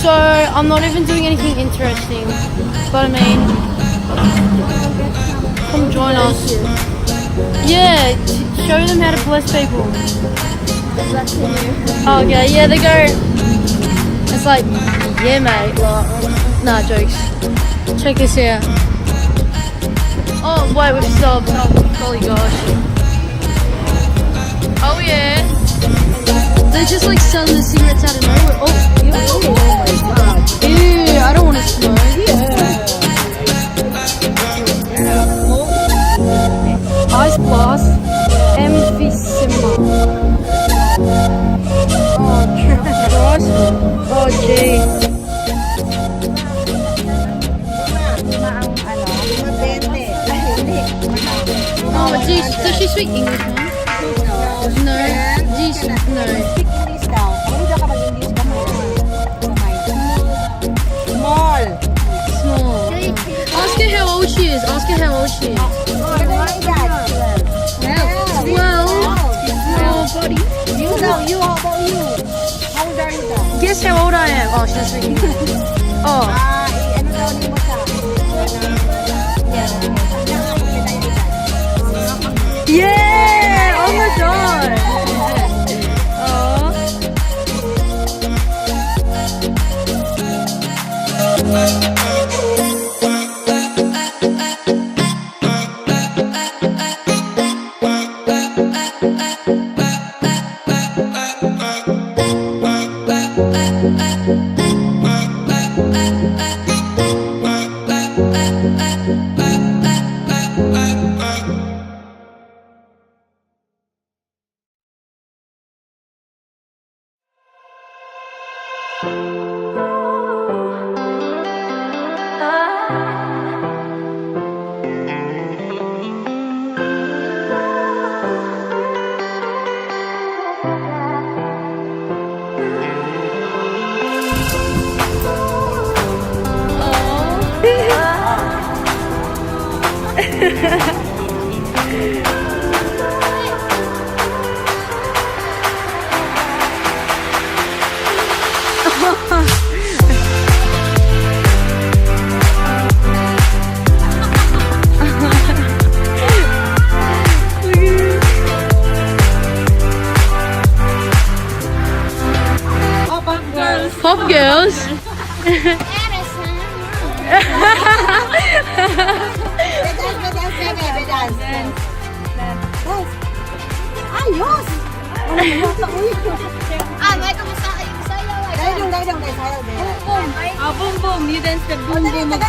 So, I'm not even doing anything interesting, but I mean, come join us. Yeah, show them how to bless people. Oh, okay, yeah, they go, it's like, yeah mate, like, nah, jokes. Check this out. Oh, wait, we've stopped. Oh, holy gosh. Oh, yeah. They're just like selling the cigarettes out of nowhere. Oh, ew, I don't want to smoke. Ice Blast, Emphysema. Oh, Christ. Oh, gee. Oh, geez, does she speak English, man? No. Geez, no. Small. Ask her how old she is. Ask her how old she is. 12. Oh, buddy. You know, you, how about you? How old are you now? Guess how old I am. Oh, she doesn't speak English. Oh. Ano daw ni mo sa? Yeah! Oh my god! Oh. Pop girls. Ayos! May kamusta kayo? Sayaw. Dahil sayaw. Boom boom. You dance the boom boom of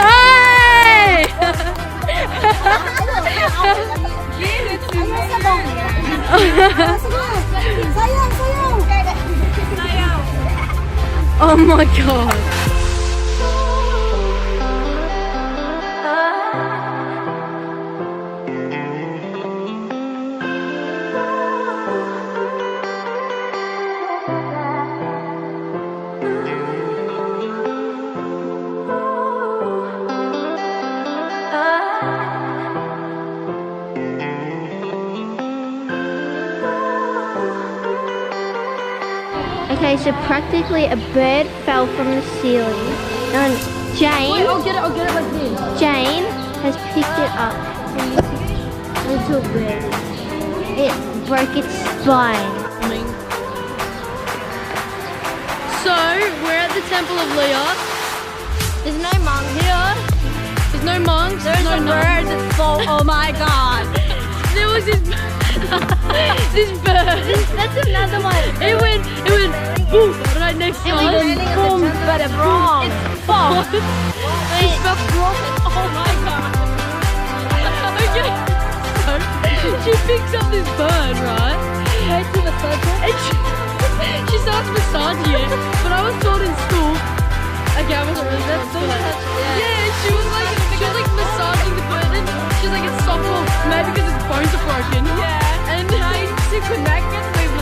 Hi! Sayaw! Oh my god. Okay, so practically a bird fell from the ceiling and Jane, I'll get it like this. Jane has picked it up. Little bird. It broke its spine. So, we're at the Temple of Leah. There's no monk here. There's no monks. There's no birds. It's full. Oh my god. There was this this bird. That's another one. It went boom right next to us. Boom, but it's wrong. It's false. It felt wrong. Oh my god. Okay. So, she picks up this bird, right? And she starts massaging it. But I was told in school. Okay, I wasn't really that school. Yeah, she was like massaging the bird and she's like, it's soft, maybe because its bones are broken. Yeah. And trying to connect it with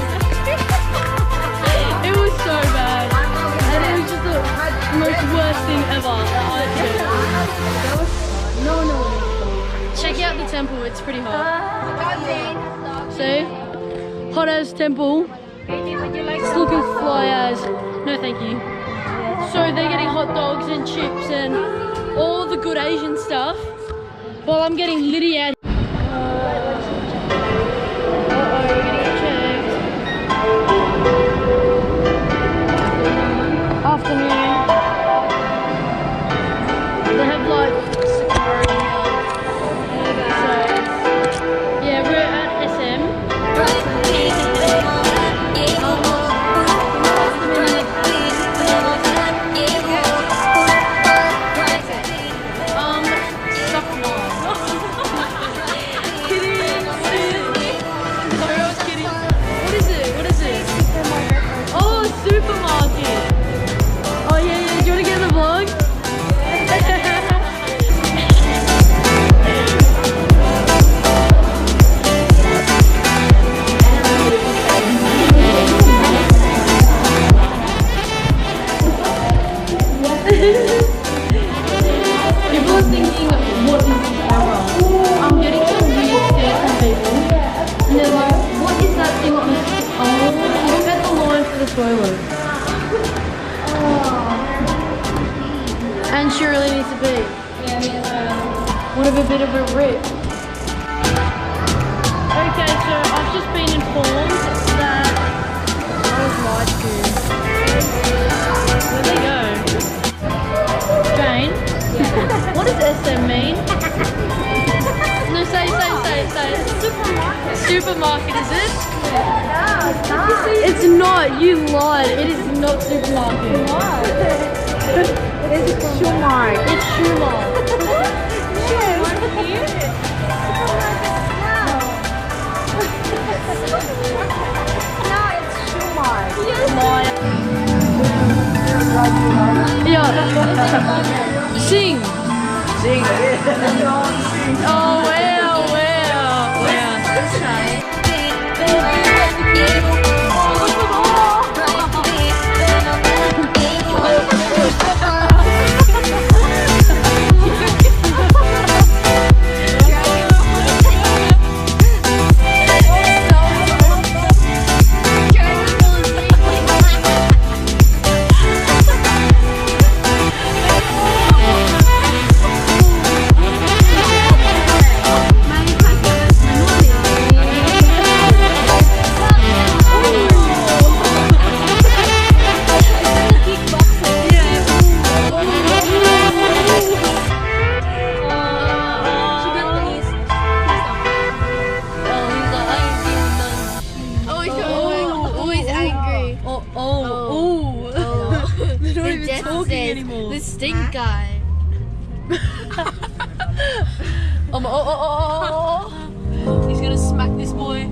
it was so bad. And it was just the most worst thing ever that I did. No. Check out the temple, it's pretty hot. See? Hot as temple. It's looking fly as. No thank you. So they're getting hot dogs and chips and all the good Asian stuff. While I'm getting Liddy out. We're getting checked. Afternoon. They have like security here. So, yeah, we're at SM. Supermarket. Oh yeah, do you want to get in the vlog? People are thinking, what is this error? I'm getting some weird stares from people. And they're like, what is that thing on the... Oh, look at the line for the toilet. And she really needs to pee. What a bit of a rip. Okay, so I've just been informed that I was lied to. Where'd they go? Jane? Yeah. What does SM mean? No, say. Supermarket. Supermarket, is it? Yeah. It's not, you lied. It is not supermarket. Why? It's Shumar. It's Shumar. No, it's Shumar. Yeah. Sing. Oh, wow. The stink guy. He's gonna smack this boy.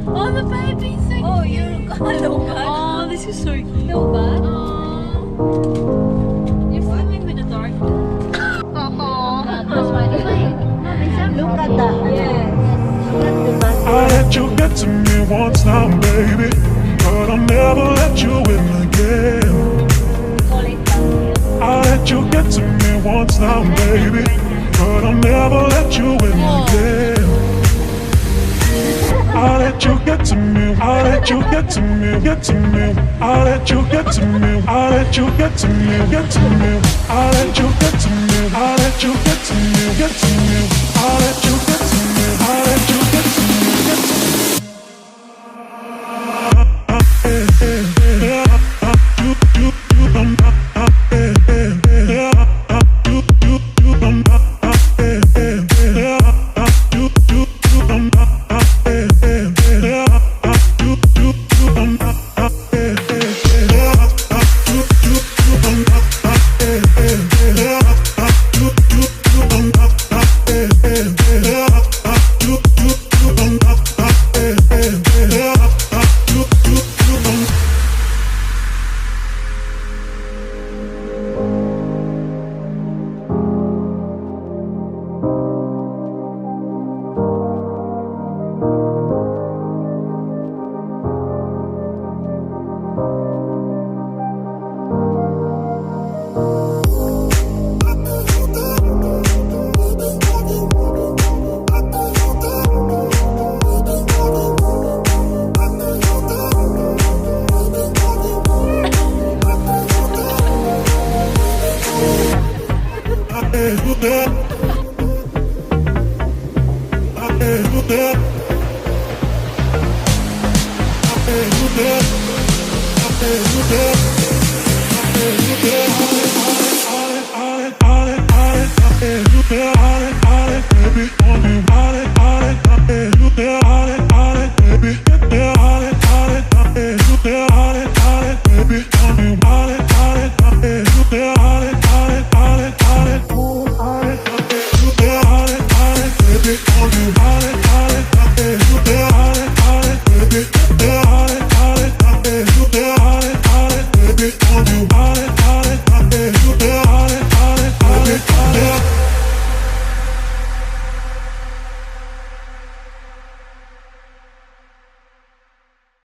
Oh, the baby's so cute. Oh, you're a little bad. Oh, this is so cute. Little bad. Oh. once now, baby, but I'll never let you in again. I'll let you get to me, I'll let you get to me, get to me. I'll let you get to me, I'll let you get to me, get to me. I'll let you get to me, I'll let you get to me, get to me. I'll let you get to me, I'll let you get to me, get to me. Yeah.